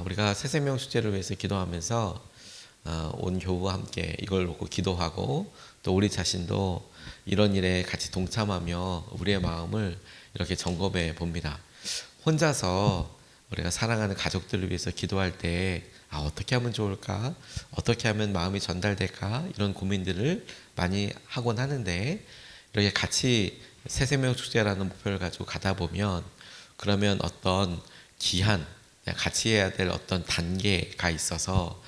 우리가 새생명 축제를 위해서 기도하면서 온 교우와 함께 이걸 놓고 기도하고 또 우리 자신도 이런 일에 같이 동참하며 우리의 마음을 이렇게 점검해 봅니다. 혼자서 우리가 사랑하는 가족들을 위해서 기도할 때 어떻게 하면 좋을까? 어떻게 하면 마음이 전달될까? 이런 고민들을 많이 하곤 하는데 이렇게 같이 새생명 축제라는 목표를 가지고 가다 보면 그러면 어떤 기한, 같이 해야 될 어떤 단계가 있어서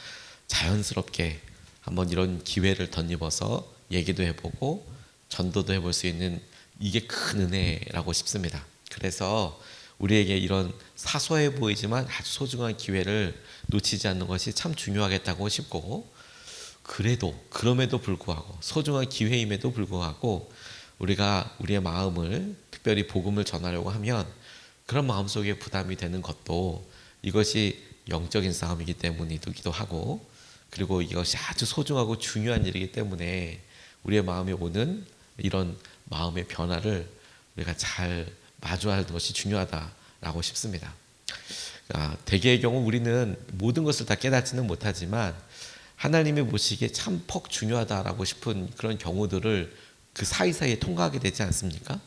자연스럽게 한번 이런 기회를 덧입어서 얘기도 해보고 전도도 해볼 수 있는 이게 큰 은혜라고 싶습니다. 그래서 우리에게 이런 사소해 보이지만 아주 소중한 기회를 놓치지 않는 것이 참 중요하겠다고 싶고, 그럼에도 불구하고 소중한 기회임에도 불구하고 우리가 우리의 마음을 특별히 복음을 전하려고 하면 그런 마음속에 부담이 되는 것도 이것이 영적인 싸움이기 때문이기도 하고, 그리고 이것이 아주 소중하고 중요한 일이기 때문에 우리의 마음에 오는 이런 마음의 변화를 우리가 잘 마주하는 것이 중요하다라고 싶습니다. 대개의 경우 우리는 모든 것을 다 깨닫지는 못하지만 하나님이 보시기에 참 퍽 중요하다라고 싶은 그런 경우들을 그 사이사이에 통과하게 되지 않습니까?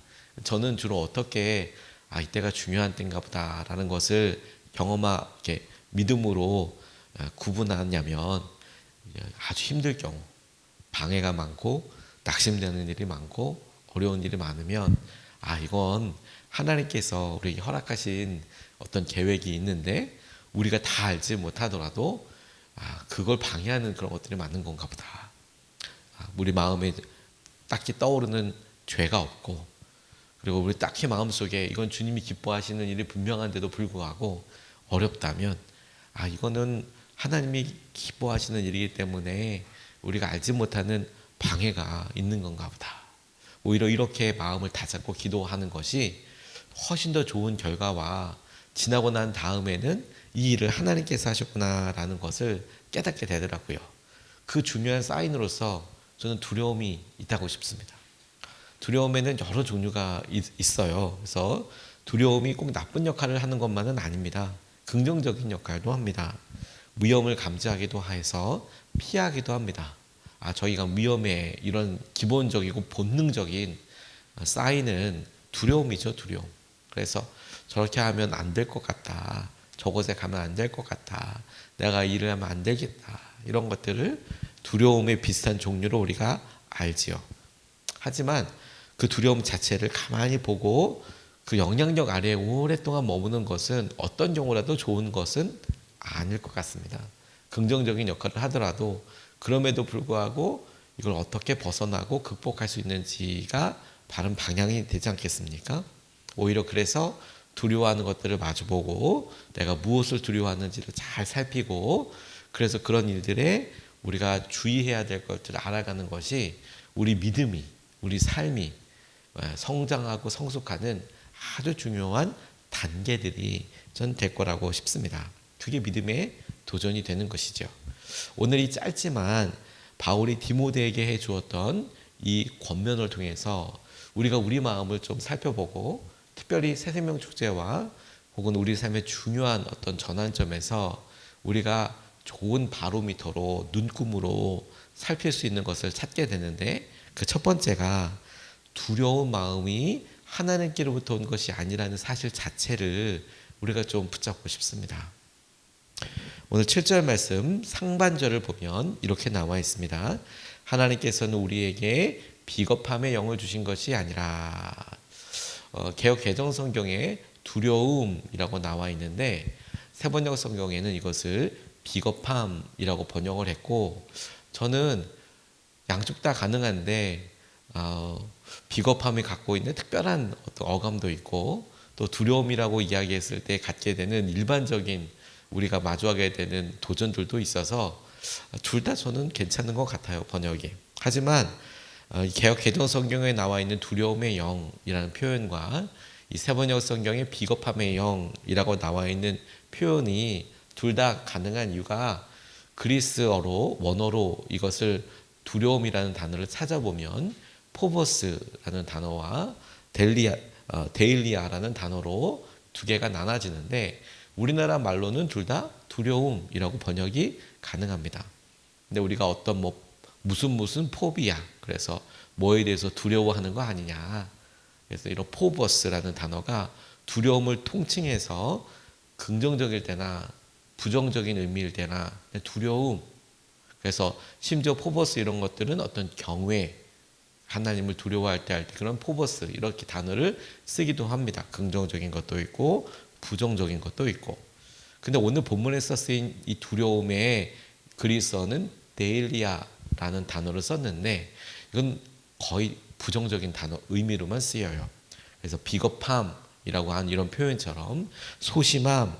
저는 주로 어떻게 이때가 중요한 때인가 보다라는 것을 경험하게 믿음으로 구분하냐면 아주 힘들 경우, 방해가 많고 낙심되는 일이 많고 어려운 일이 많으면 이건 하나님께서 우리에게 허락하신 어떤 계획이 있는데 우리가 다 알지 못하더라도 그걸 방해하는 그런 것들이 많은 건가 보다. 우리 마음에 딱히 떠오르는 죄가 없고, 그리고 우리 딱히 마음속에 이건 주님이 기뻐하시는 일이 분명한데도 불구하고 어렵다면 이거는 하나님이 기뻐하시는 일이기 때문에 우리가 알지 못하는 방해가 있는 건가 보다. 오히려 이렇게 마음을 다잡고 기도하는 것이 훨씬 더 좋은 결과와 지나고 난 다음에는 이 일을 하나님께서 하셨구나라는 것을 깨닫게 되더라고요. 그 중요한 사인으로서 저는 두려움이 있다고 싶습니다. 두려움에는 여러 종류가 있어요. 그래서 두려움이 꼭 나쁜 역할을 하는 것만은 아닙니다. 긍정적인 역할도 합니다. 위험을 감지하기도 해서 피하기도 합니다. 저희가 위험에 이런 기본적이고 본능적인 사인은 두려움이죠, 두려움. 그래서 저렇게 하면 안 될 것 같다. 저곳에 가면 안 될 것 같다. 내가 일을 하면 안 되겠다. 이런 것들을 두려움의 비슷한 종류로 우리가 알지요. 하지만 그 두려움 자체를 가만히 보고 그 영향력 아래에 오랫동안 머무는 것은 어떤 경우라도 좋은 것은 아닐 것 같습니다. 긍정적인 역할을 하더라도 그럼에도 불구하고 이걸 어떻게 벗어나고 극복할 수 있는지가 바른 방향이 되지 않겠습니까? 오히려 그래서 두려워하는 것들을 마주보고 내가 무엇을 두려워하는지를 잘 살피고, 그래서 그런 일들에 우리가 주의해야 될 것들을 알아가는 것이 우리 믿음이, 우리 삶이 성장하고 성숙하는 아주 중요한 단계들이 전 될 거라고 싶습니다. 그게 믿음의 도전이 되는 것이죠. 오늘 이 짧지만 바울이 디모데에게 해주었던 이 권면을 통해서 우리가 우리 마음을 좀 살펴보고, 특별히 새생명 축제와 혹은 우리 삶의 중요한 어떤 전환점에서 우리가 좋은 바로미터로 눈금으로 살필 수 있는 것을 찾게 되는데, 그 첫 번째가 두려운 마음이 하나님께로부터 온 것이 아니라는 사실 자체를 우리가 좀 붙잡고 싶습니다. 오늘 7절 말씀 상반절을 보면 이렇게 나와 있습니다. 하나님께서는 우리에게 비겁함의 영을 주신 것이 아니라, 개역 개정 성경에 두려움이라고 나와 있는데 세번역 성경에는 이것을 비겁함이라고 번역을 했고, 저는 양쪽 다 가능한데 비겁함이 갖고 있는 특별한 어떤 어감도 있고, 또 두려움이라고 이야기했을 때 갖게 되는 일반적인 우리가 마주하게 되는 도전들도 있어서 둘 다 저는 괜찮은 것 같아요, 번역이. 하지만 개역 개정 성경에 나와 있는 두려움의 영이라는 표현과 이 세번역 성경의 비겁함의 영이라고 나와 있는 표현이 둘 다 가능한 이유가 그리스어로 원어로 이것을 두려움이라는 단어를 찾아보면 포버스라는 단어와 데일리아라는 단어로 두 개가 나눠지는데, 우리나라 말로는 둘 다 두려움이라고 번역이 가능합니다. 근데 우리가 어떤 무슨 포비아, 그래서 뭐에 대해서 두려워하는 거 아니냐. 그래서 이런 포버스라는 단어가 두려움을 통칭해서 긍정적일 때나 부정적인 의미일 때나 두려움. 그래서 심지어 포버스 이런 것들은 어떤 경외, 하나님을 두려워할 때 그런 포버스 이렇게 단어를 쓰기도 합니다. 긍정적인 것도 있고 부정적인 것도 있고. 근데 오늘 본문에서 쓰인 이 두려움의 그리스어는 데일리아라는 단어를 썼는데 이건 거의 부정적인 단어 의미로만 쓰여요. 그래서 비겁함이라고 하는 이런 표현처럼 소심함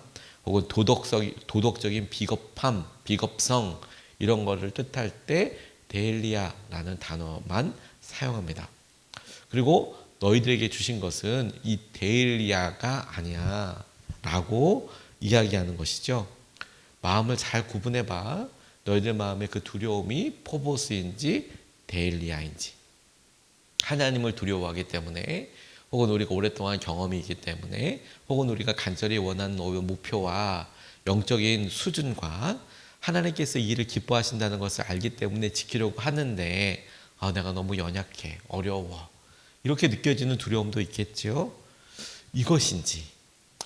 혹은 도덕적인 비겁함, 비겁성 이런 거를 뜻할 때 데일리아라는 단어만 사용합니다. 그리고 너희들에게 주신 것은 이 데일리아가 아니야 라고 이야기하는 것이죠. 마음을 잘 구분해봐. 너희들 마음의 그 두려움이 포보스인지 데일리아인지. 하나님을 두려워하기 때문에 혹은 우리가 오랫동안 경험이 있기 때문에 혹은 우리가 간절히 원하는 목표와 영적인 수준과 하나님께서 이 일을 기뻐하신다는 것을 알기 때문에 지키려고 하는데 내가 너무 연약해, 어려워 이렇게 느껴지는 두려움도 있겠죠. 이것인지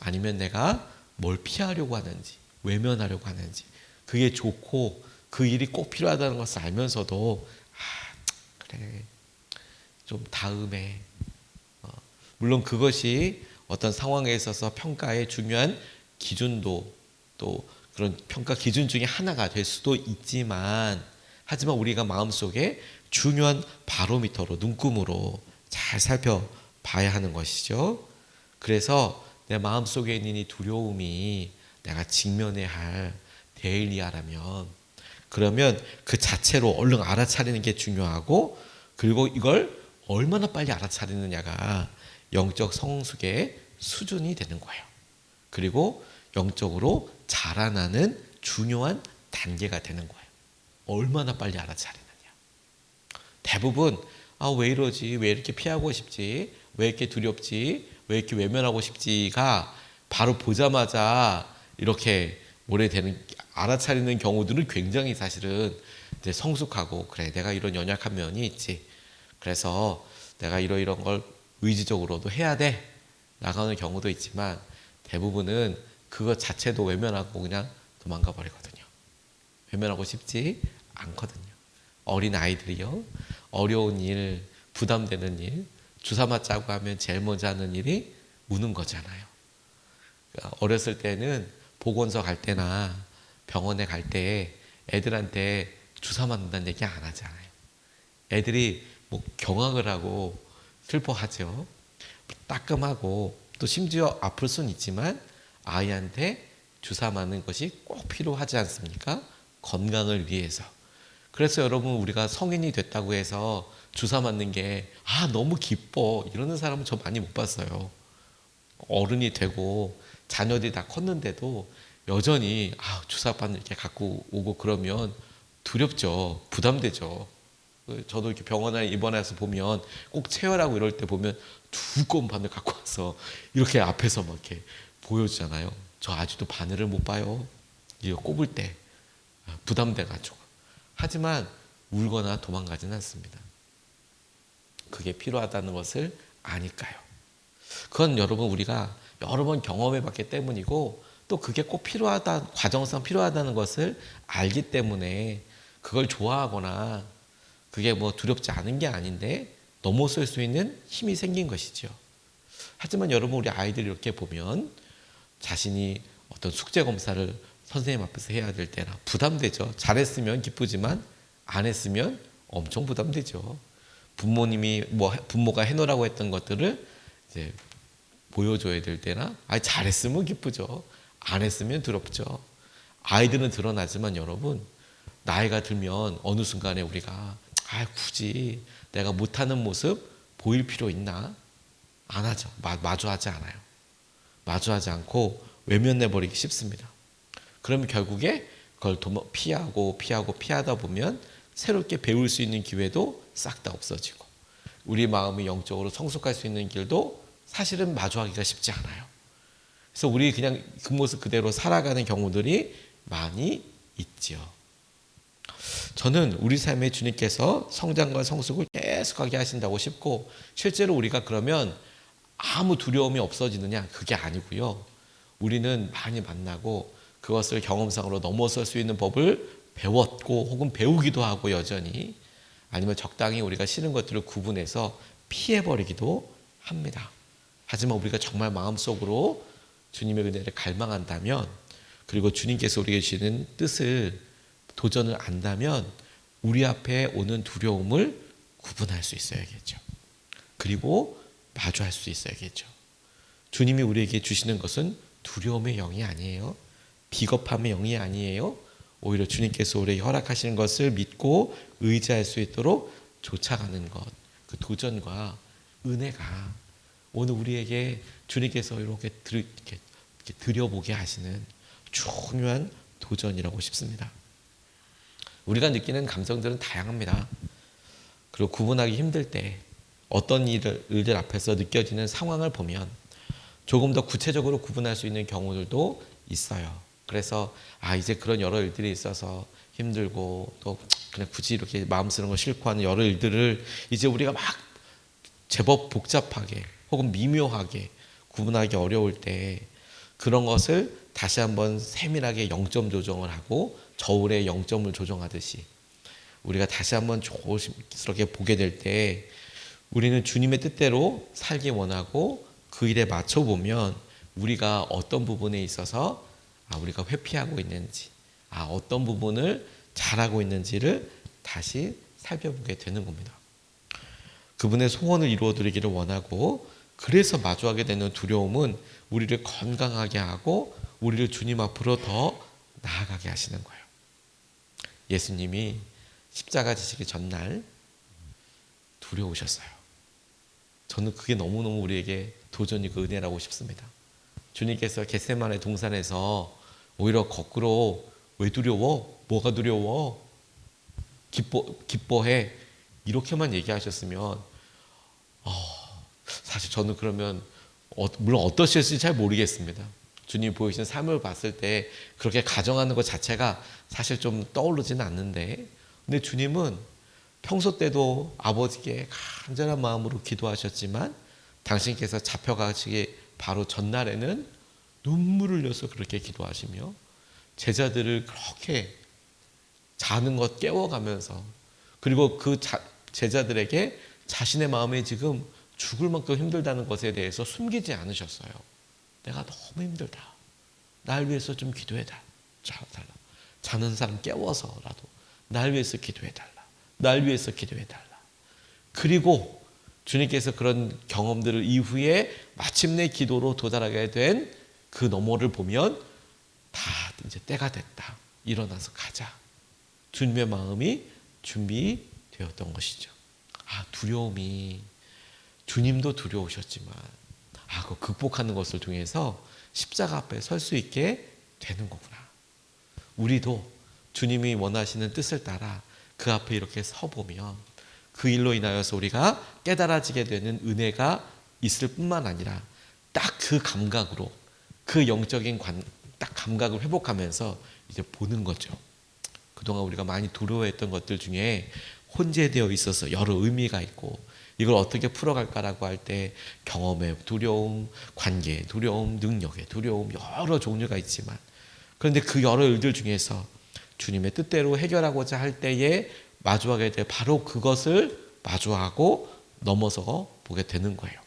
아니면 내가 뭘 피하려고 하는지 외면하려고 하는지 그게 좋고 그 일이 꼭 필요하다는 것을 알면서도 그래 좀 다음에 물론 그것이 어떤 상황에 있어서 평가의 중요한 기준도 또 그런 평가 기준 중에 하나가 될 수도 있지만 하지만 우리가 마음속에 중요한 바로미터로 눈금으로 잘 살펴봐야 하는 것이죠. 그래서 내 마음속에 있는 이 두려움이 내가 직면해야 할 데일리아라면 그러면 그 자체로 얼른 알아차리는 게 중요하고 그리고 이걸 얼마나 빨리 알아차리느냐가 영적 성숙의 수준이 되는 거예요. 그리고 영적으로 자라나는 중요한 단계가 되는 거예요. 얼마나 빨리 알아차리느냐. 대부분 왜 이러지? 왜 이렇게 피하고 싶지? 왜 이렇게 두렵지? 왜 이렇게 외면하고 싶지가 바로 보자마자 이렇게 오래되는 알아차리는 경우들은 굉장히 사실은 이제 성숙하고 그래 내가 이런 연약한 면이 있지. 그래서 내가 이런 걸 의지적으로도 해야 돼 나가는 경우도 있지만 대부분은 그것 자체도 외면하고 그냥 도망가 버리거든요. 외면하고 싶지 않거든요. 어린 아이들이요. 어려운 일, 부담되는 일, 주사 맞자고 하면 제일 먼저 하는 일이 우는 거잖아요. 그러니까 어렸을 때는 보건소 갈 때나 병원에 갈 때 애들한테 주사 맞는다는 얘기 안 하잖아요. 애들이 경악을 하고 슬퍼하죠. 따끔하고 또 심지어 아플 수는 있지만 아이한테 주사 맞는 것이 꼭 필요하지 않습니까? 건강을 위해서. 그래서 여러분 우리가 성인이 됐다고 해서 주사 맞는 게 너무 기뻐 이러는 사람은 저 많이 못 봤어요. 어른이 되고 자녀들이 다 컸는데도 여전히 주사 받는 이렇게 갖고 오고 그러면 두렵죠. 부담되죠. 저도 이렇게 병원에 입원해서 보면 꼭 체열하고 이럴 때 보면 두꺼운 바늘 갖고 와서 이렇게 앞에서 막 이렇게 보여주잖아요. 저 아직도 바늘을 못 봐요. 이거 꼽을 때 부담돼가지고. 하지만 울거나 도망가지는 않습니다. 그게 필요하다는 것을 아니까요. 그건 여러분 우리가 여러 번 경험해 봤기 때문이고 또 그게 꼭 필요하다, 과정상 필요하다는 것을 알기 때문에 그걸 좋아하거나 그게 두렵지 않은 게 아닌데 넘어설 수 있는 힘이 생긴 것이죠. 하지만 여러분 우리 아이들이 이렇게 보면 자신이 어떤 숙제 검사를 선생님 앞에서 해야 될 때나 부담되죠. 잘했으면 기쁘지만 안 했으면 엄청 부담되죠. 부모가 해놓으라고 했던 것들을 이제 보여줘야 될 때나 잘했으면 기쁘죠. 안 했으면 두렵죠. 아이들은 드러나지만 여러분 나이가 들면 어느 순간에 우리가 굳이 내가 못하는 모습 보일 필요 있나? 안 하죠. 마주하지 않아요. 마주하지 않고 외면해버리기 쉽습니다. 그러면 결국에 그걸 피하다 보면 새롭게 배울 수 있는 기회도 싹 다 없어지고 우리 마음이 영적으로 성숙할 수 있는 길도 사실은 마주하기가 쉽지 않아요. 그래서 우리 그냥 그 모습 그대로 살아가는 경우들이 많이 있지요. 저는 우리 삶에 주님께서 성장과 성숙을 계속하게 하신다고 싶고, 실제로 우리가 그러면 아무 두려움이 없어지느냐? 그게 아니고요. 우리는 많이 만나고 그것을 경험상으로 넘어설 수 있는 법을 배웠고 혹은 배우기도 하고, 여전히 아니면 적당히 우리가 싫은 것들을 구분해서 피해버리기도 합니다. 하지만 우리가 정말 마음속으로 주님의 은혜를 갈망한다면, 그리고 주님께서 우리에게 주시는 뜻을, 도전을 안다면 우리 앞에 오는 두려움을 구분할 수 있어야겠죠. 그리고 마주할 수 있어야겠죠. 주님이 우리에게 주시는 것은 두려움의 영이 아니에요. 비겁함의 영이 아니에요. 오히려 주님께서 우리에게 허락하시는 것을 믿고 의지할 수 있도록 쫓아가는 것, 그 도전과 은혜가 오늘 우리에게 주님께서 이렇게 들여보게 하시는 중요한 도전이라고 싶습니다. 우리가 느끼는 감정들은 다양합니다. 그리고 구분하기 힘들 때 어떤 일들 앞에서 느껴지는 상황을 보면 조금 더 구체적으로 구분할 수 있는 경우들도 있어요. 그래서 이제 그런 여러 일들이 있어서 힘들고, 또 그냥 굳이 이렇게 마음 쓰는 거 싫고 하는 여러 일들을 이제 우리가 막 제법 복잡하게 혹은 미묘하게 구분하기 어려울 때, 그런 것을 다시 한번 세밀하게 0점 조정을 하고 저울에 0점을 조정하듯이 우리가 다시 한번 조심스럽게 보게 될 때, 우리는 주님의 뜻대로 살기 원하고 그 일에 맞춰보면 우리가 어떤 부분에 있어서 우리가 회피하고 있는지, 어떤 부분을 잘하고 있는지를 다시 살펴보게 되는 겁니다. 그분의 소원을 이루어드리기를 원하고, 그래서 마주하게 되는 두려움은 우리를 건강하게 하고 우리를 주님 앞으로 더 나아가게 하시는 거예요. 예수님이 십자가 지시기 전날 두려우셨어요. 저는 그게 너무너무 우리에게 도전이고 은혜라고 싶습니다. 주님께서 겟세마네 동산에서 오히려 거꾸로 왜 두려워? 뭐가 두려워? 기뻐해. 이렇게만 얘기하셨으면 사실 저는 그러면 물론 어떠실지 잘 모르겠습니다. 주님이 보이신 삶을 봤을 때 그렇게 가정하는 것 자체가 사실 좀 떠오르지는 않는데, 근데 주님은 평소 때도 아버지께 간절한 마음으로 기도하셨지만 당신께서 잡혀가시기 바로 전날에는 눈물을 흘려서 그렇게 기도하시며 제자들을 그렇게 자는 것 깨워가면서, 그리고 그 제자들에게 자신의 마음에 지금 죽을 만큼 힘들다는 것에 대해서 숨기지 않으셨어요. 내가 너무 힘들다. 날 위해서 좀 기도해달라. 자는 사람 깨워서라도 날 위해서 기도해달라. 날 위해서 기도해달라. 그리고 주님께서 그런 경험들을 이후에 마침내 기도로 도달하게 된 그 너머를 보면 다 이제 때가 됐다. 일어나서 가자. 주님의 마음이 준비되었던 것이죠. 두려움이, 주님도 두려우셨지만 그 극복하는 것을 통해서 십자가 앞에 설 수 있게 되는 거구나. 우리도 주님이 원하시는 뜻을 따라 그 앞에 이렇게 서보면 그 일로 인하여서 우리가 깨달아지게 되는 은혜가 있을 뿐만 아니라 딱 그 감각으로, 그 영적인 딱 감각을 회복하면서 이제 보는 거죠. 그동안 우리가 많이 두려워했던 것들 중에 혼재되어 있어서 여러 의미가 있고, 이걸 어떻게 풀어갈까라고 할 때 경험의 두려움, 관계의 두려움, 능력의 두려움, 여러 종류가 있지만, 그런데 그 여러 일들 중에서 주님의 뜻대로 해결하고자 할 때에 마주하게 될 바로 그것을 마주하고 넘어서 보게 되는 거예요.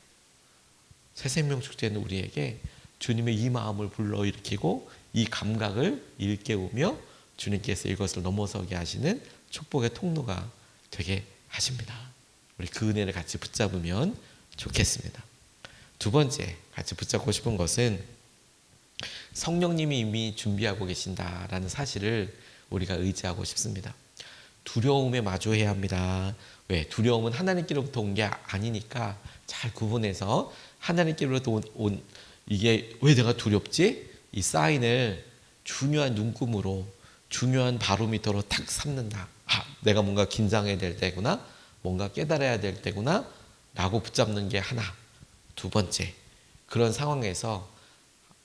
새생명 축제는 우리에게 주님의 이 마음을 불러일으키고 이 감각을 일깨우며 주님께서 이것을 넘어서게 하시는 축복의 통로가 되게 하십니다. 우리 그 은혜를 같이 붙잡으면 좋겠습니다. 두 번째 같이 붙잡고 싶은 것은 성령님이 이미 준비하고 계신다라는 사실을 우리가 의지하고 싶습니다. 두려움에 마주해야 합니다. 왜? 두려움은 하나님께로부터 온 게 아니니까 잘 구분해서 하나님께로부터 온 이게 왜 내가 두렵지? 이 사인을 중요한 눈금으로, 중요한 바로미터로 탁 삼는다. 내가 뭔가 긴장해야 될 때구나, 뭔가 깨달아야 될 때구나 라고 붙잡는 게 하나. 두 번째, 그런 상황에서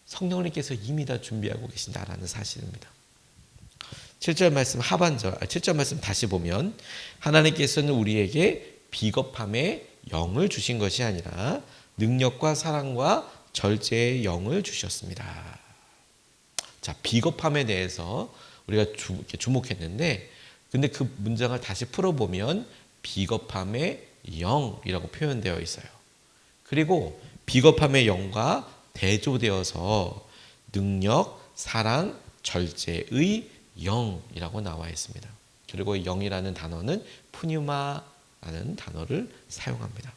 성령님께서 이미 다 준비하고 계신다라는 사실입니다. 7절 말씀 하반절, 7절 말씀 다시 보면 하나님께서는 우리에게 비겁함의 영을 주신 것이 아니라 능력과 사랑과 절제의 영을 주셨습니다. 자, 비겁함에 대해서 우리가 이렇게 주목했는데, 근데 그 문장을 다시 풀어보면 비겁함의 영이라고 표현되어 있어요. 그리고 비겁함의 영과 대조되어서 능력, 사랑, 절제의 영이라고 나와 있습니다. 그리고 영이라는 단어는 푸뉴마라는 단어를 사용합니다.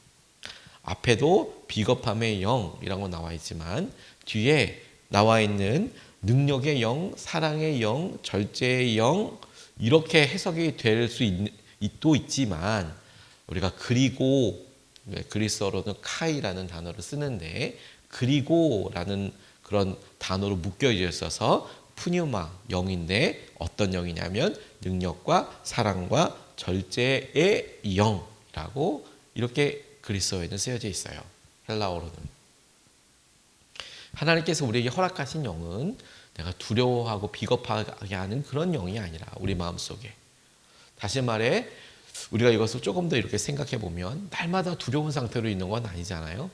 앞에도 비겁함의 영이라고 나와 있지만 뒤에 나와 있는 능력의 영, 사랑의 영, 절제의 영, 이렇게 해석이 될 수도 있지만 우리가 그리고, 그리스어로는 카이라는 단어를 쓰는데 그리고라는 그런 단어로 묶여져 있어서 푸뉴마, 영인데 어떤 영이냐면 능력과 사랑과 절제의 영이라고 이렇게 그리스어에는 쓰여져 있어요. 헬라어로는. 하나님께서 우리에게 허락하신 영은 내가 두려워하고 비겁하게 하는 그런 영이 아니라 우리 마음속에, 다시 말해 우리가 이것을 조금 더 이렇게 생각해 보면 날마다 두려운 상태로 있는 건 아니잖아요.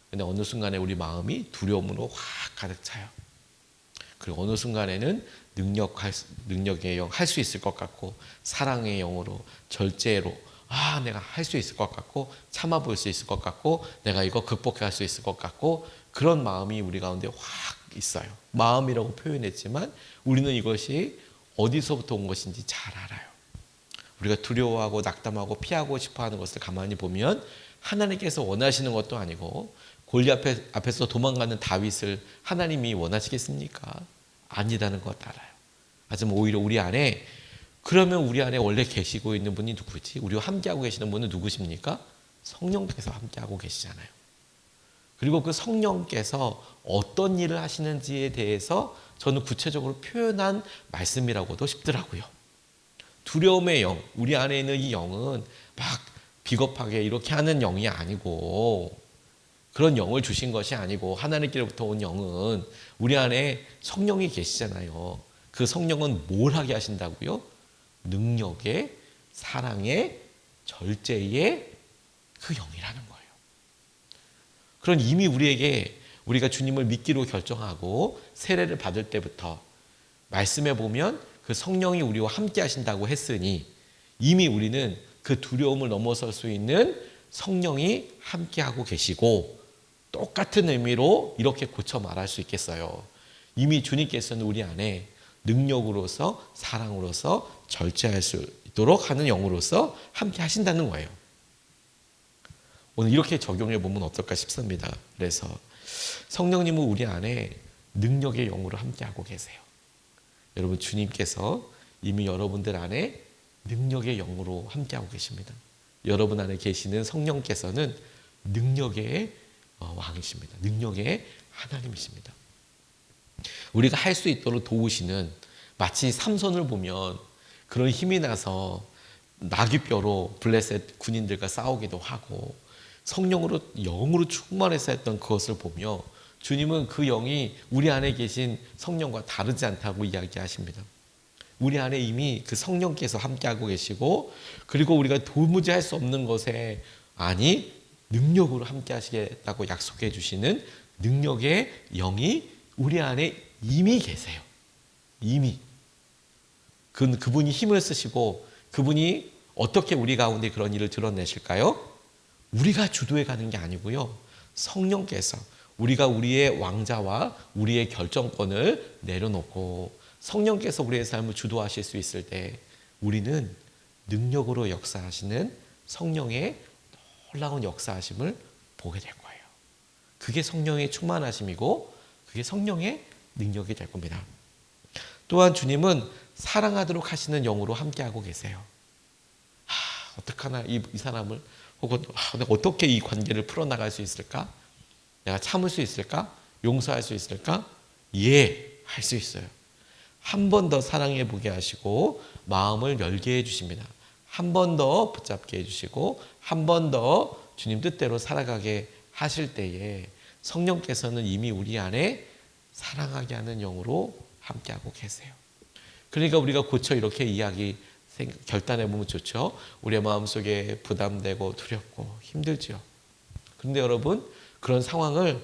근데 어느 순간에 우리 마음이 두려움으로 확 가득 차요. 그리고 어느 순간에는 능력의 영 할 수 있을 것 같고, 사랑의 영으로, 절제로 내가 할 수 있을 것 같고, 참아볼 수 있을 것 같고, 내가 이거 극복할 수 있을 것 같고, 그런 마음이 우리 가운데 확 있어요. 마음이라고 표현했지만 우리는 이것이 어디서부터 온 것인지 잘 알아요. 우리가 두려워하고 낙담하고 피하고 싶어하는 것을 가만히 보면 하나님께서 원하시는 것도 아니고, 골리앗 앞에서 도망가는 다윗을 하나님이 원하시겠습니까? 아니라는 것 알아요. 하지만 오히려 우리 안에, 그러면 우리 안에 원래 계시고 있는 분이 누구지? 우리와 함께하고 계시는 분은 누구십니까? 성령께서 함께하고 계시잖아요. 그리고 그 성령께서 어떤 일을 하시는지에 대해서 저는 구체적으로 표현한 말씀이라고도 싶더라고요. 두려움의 영, 우리 안에 있는 이 영은 막 비겁하게 이렇게 하는 영이 아니고, 그런 영을 주신 것이 아니고, 하나님께로부터 온 영은 우리 안에 성령이 계시잖아요. 그 성령은 뭘 하게 하신다고요? 능력의, 사랑의, 절제의 그 영이라는 거예요. 그런 이미 우리가 주님을 믿기로 결정하고 세례를 받을 때부터 말씀해 보면 그 성령이 우리와 함께 하신다고 했으니 이미 우리는 그 두려움을 넘어설 수 있는 성령이 함께하고 계시고, 똑같은 의미로 이렇게 고쳐 말할 수 있겠어요. 이미 주님께서는 우리 안에 능력으로서, 사랑으로서, 절제할 수 있도록 하는 영으로서 함께 하신다는 거예요. 오늘 이렇게 적용해 보면 어떨까 싶습니다. 그래서 성령님은 우리 안에 능력의 영으로 함께하고 계세요. 여러분, 주님께서 이미 여러분들 안에 능력의 영으로 함께하고 계십니다. 여러분 안에 계시는 성령께서는 능력의 왕이십니다. 능력의 하나님이십니다. 우리가 할 수 있도록 도우시는, 마치 삼손을 보면 그런 힘이 나서 나귀뼈로 블레셋 군인들과 싸우기도 하고 성령으로, 영으로 충만해서 했던 그것을 보며 주님은 그 영이 우리 안에 계신 성령과 다르지 않다고 이야기하십니다. 우리 안에 이미 그 성령께서 함께하고 계시고, 그리고 우리가 도무지 할 수 없는 것에 능력으로 함께 하시겠다고 약속해 주시는 능력의 영이 우리 안에 이미 계세요. 이미. 그분이 힘을 쓰시고 그분이 어떻게 우리 가운데 그런 일을 드러내실까요? 우리가 주도해 가는 게 아니고요. 성령께서, 우리가 우리의 왕자와 우리의 결정권을 내려놓고 성령께서 우리의 삶을 주도하실 수 있을 때 우리는 능력으로 역사하시는 성령의 놀라운 역사하심을 보게 될 거예요. 그게 성령의 충만하심이고 그게 성령의 능력이 될 겁니다. 또한 주님은 사랑하도록 하시는 영으로 함께하고 계세요. 어떡하나 이 사람을, 혹은 내가 어떻게 이 관계를 풀어나갈 수 있을까? 내가 참을 수 있을까? 용서할 수 있을까? 할 수 있어요. 한 번 더 사랑해 보게 하시고 마음을 열게 해주십니다. 한 번 더 붙잡게 해주시고 한 번 더 주님 뜻대로 살아가게 하실 때에 성령께서는 이미 우리 안에 사랑하게 하는 영으로 함께하고 계세요. 그러니까 우리가 고쳐 이렇게 결단해 보면 좋죠. 우리의 마음속에 부담되고 두렵고 힘들죠. 그런데 여러분, 그런 상황을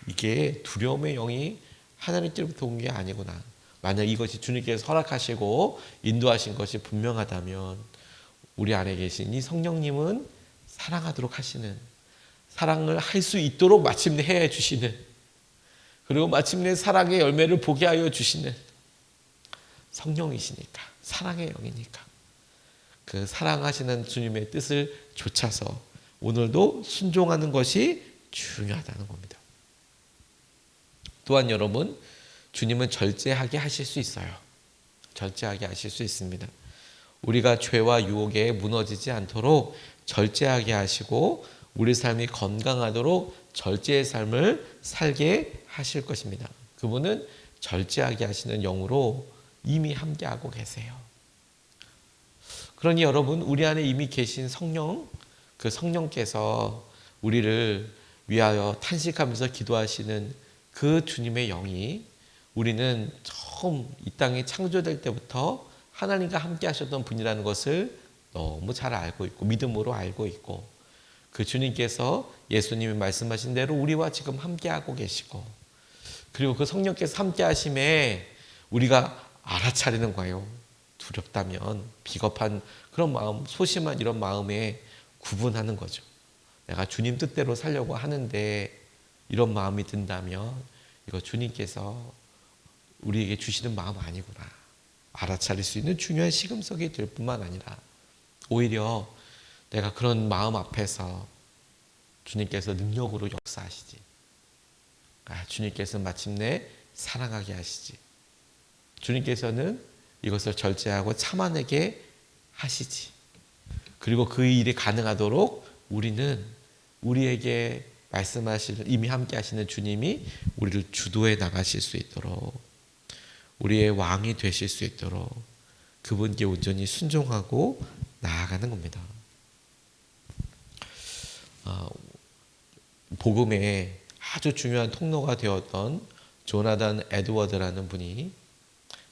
이게 두려움의 영이 하나님께로부터 온 게 아니구나. 만약 이것이 주님께서 허락하시고 인도하신 것이 분명하다면 우리 안에 계신 이 성령님은 사랑하도록 하시는, 사랑을 할 수 있도록 마침내 해 주시는, 그리고 마침내 사랑의 열매를 보게 하여 주시는 성령이시니까, 사랑의 영이니까 그 사랑하시는 주님의 뜻을 좇아서 오늘도 순종하는 것이 중요하다는 겁니다. 또한 여러분, 주님은 절제하게 하실 수 있어요. 절제하게 하실 수 있습니다. 우리가 죄와 유혹에 무너지지 않도록 절제하게 하시고 우리 삶이 건강하도록 절제의 삶을 살게 하실 것입니다. 그분은 절제하게 하시는 영으로 이미 함께하고 계세요. 그러니 여러분, 우리 안에 이미 계신 성령, 그 성령께서 우리를 위하여 탄식하면서 기도하시는 그 주님의 영이, 우리는 처음 이 땅이 창조될 때부터 하나님과 함께 하셨던 분이라는 것을 너무 잘 알고 있고 믿음으로 알고 있고, 그 주님께서 예수님이 말씀하신 대로 우리와 지금 함께하고 계시고, 그리고 그 성령께서 함께 하심에 우리가 알아차리는 거예요. 두렵다면, 비겁한 그런 마음, 소심한 이런 마음에 구분하는 거죠. 내가 주님 뜻대로 살려고 하는데 이런 마음이 든다면 이거 주님께서 우리에게 주시는 마음 아니구나. 알아차릴 수 있는 중요한 시금석이 될 뿐만 아니라 오히려 내가 그런 마음 앞에서 주님께서 능력으로 역사하시지. 주님께서 마침내 사랑하게 하시지. 주님께서는 이것을 절제하고 참아내게 하시지. 그리고 그 일이 가능하도록 우리는 우리에게 이미 함께 하시는 주님이 우리를 주도해 나가실 수 있도록, 우리의 왕이 되실 수 있도록 그분께 온전히 순종하고 나아가는 겁니다. 복음의 아주 중요한 통로가 되었던 조나단 에드워드라는 분이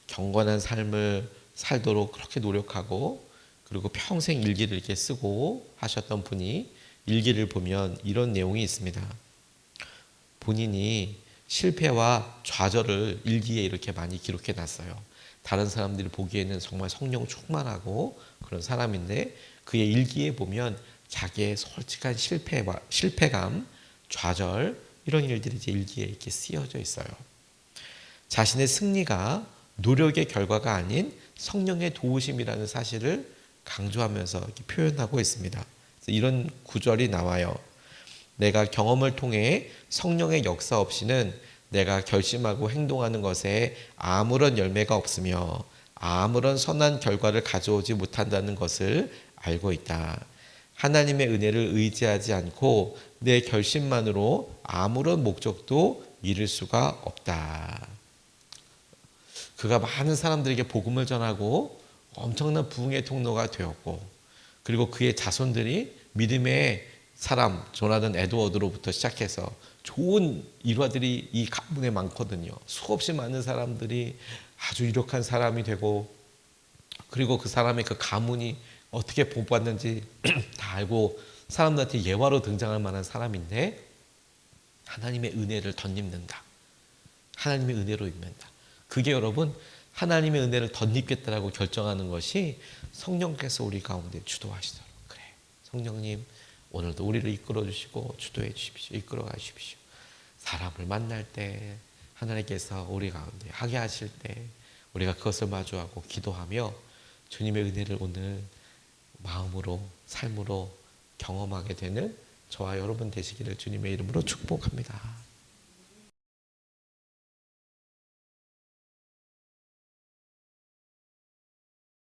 경건한 삶을 살도록 그렇게 노력하고, 그리고 평생 일기를 이렇게 쓰고 하셨던 분이 일기를 보면 이런 내용이 있습니다. 본인이 실패와 좌절을 일기에 이렇게 많이 기록해 놨어요. 다른 사람들이 보기에는 정말 성령 충만하고 그런 사람인데, 그의 일기에 보면 자기의 솔직한 실패감, 좌절, 이런 일들이 이제 일기에 이렇게 쓰여져 있어요. 자신의 승리가 노력의 결과가 아닌 성령의 도우심이라는 사실을 강조하면서 이렇게 표현하고 있습니다. 이런 구절이 나와요. 내가 경험을 통해 성령의 역사 없이는 내가 결심하고 행동하는 것에 아무런 열매가 없으며 아무런 선한 결과를 가져오지 못한다는 것을 알고 있다. 하나님의 은혜를 의지하지 않고 내 결심만으로 아무런 목적도 이룰 수가 없다. 그가 많은 사람들에게 복음을 전하고 엄청난 부흥의 통로가 되었고, 그리고 그의 자손들이 믿음의 사람 조나단 에드워드로부터 시작해서 좋은 일화들이 이 가문에 많거든요. 수없이 많은 사람들이 아주 유력한 사람이 되고, 그리고 그 사람의 그 가문이 어떻게 복받는지 다 알고 사람들한테 예화로 등장할 만한 사람인데, 하나님의 은혜를 덧입는다. 하나님의 은혜로 입는다. 그게 여러분, 하나님의 은혜를 덧입겠다라고 결정하는 것이 성령께서 우리 가운데 주도하시도록, 그래, 성령님 오늘도 우리를 이끌어 주시고 주도해 주십시오. 이끌어 가십시오. 사람을 만날 때 하나님께서 우리 가운데 하게 하실 때 우리가 그것을 마주하고 기도하며 주님의 은혜를 오늘 마음으로, 삶으로 경험하게 되는 저와 여러분 되시기를 주님의 이름으로 축복합니다.